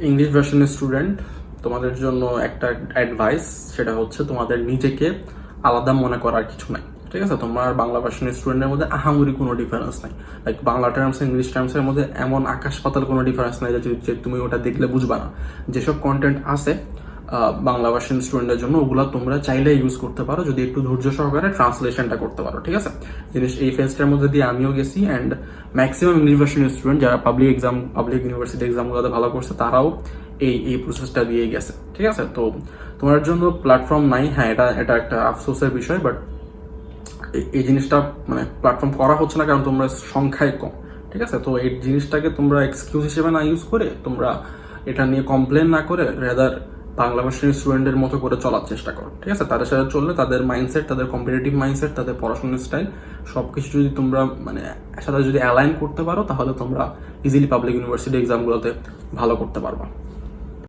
English ভার্সনের student, তোমাদের জন্য একটা অ্যাডভাইস, সেটা হচ্ছে তোমাদের নিজেকে আলাদা মনে করার কিছু নাই। ঠিক আছে, তোমার বাংলা ভার্সনের স্টুডেন্টের মধ্যে আহামরি কোনো ডিফারেন্স নাই। লাইক বাংলা টার্মস ইংলিশ টার্মসের মধ্যে এমন আকাশ পাতাল কোনো ডিফারেন্স নাই যে তুমি ওটা দেখলে বুঝবা না। যেসব কন্টেন্ট আছে বাংলা ভার্সন স্টুডেন্টের জন্য, ওগুলো তোমরা চাইলে ইউজ করতে পারো যদি একটু ধৈর্য সহকারে ট্রান্সলেশনটা করতে পারো। ঠিক আছে, এই ফেজটার মধ্যে দিয়ে আমিও গেছি, অ্যান্ড ম্যাক্সিমাম ইংলিশ ভার্সনের স্টুডেন্ট যারা পাবলিক ইউনিভার্সিটি এক্সামগুলোতে ভালো করছে তারাও এই প্রসেসটা দিয়ে গেছে। ঠিক আছে, তো তোমার জন্য প্ল্যাটফর্ম নাই, হ্যাঁ এটা একটা আফসোসের বিষয়, বাট এই জিনিসটা মানে প্ল্যাটফর্ম করা হচ্ছে না কারণ তোমরা সংখ্যায় কম। ঠিক আছে, তো এই জিনিসটাকে তোমরা এক্সকিউজ হিসেবে না ইউজ করে, তোমরা এটা নিয়ে কমপ্লেন না করে রেদার বাংলা ভার্সনের স্টুডেন্টের মতো করে চলার চেষ্টা করো। ঠিক আছে, তাদের সাথে চললে তাদের মাইন্ডসেট, তাদের কম্পিটিটিভ মাইন্ডসেট, তাদের পড়াশোনার স্টাইল সবকিছু যদি তোমরা মানে সাথে যদি অ্যালাইন করতে পারো, তাহলে তোমরা ইজিলি পাবলিক ইউনিভার্সিটি এক্সামগুলোতে ভালো করতে পারবা।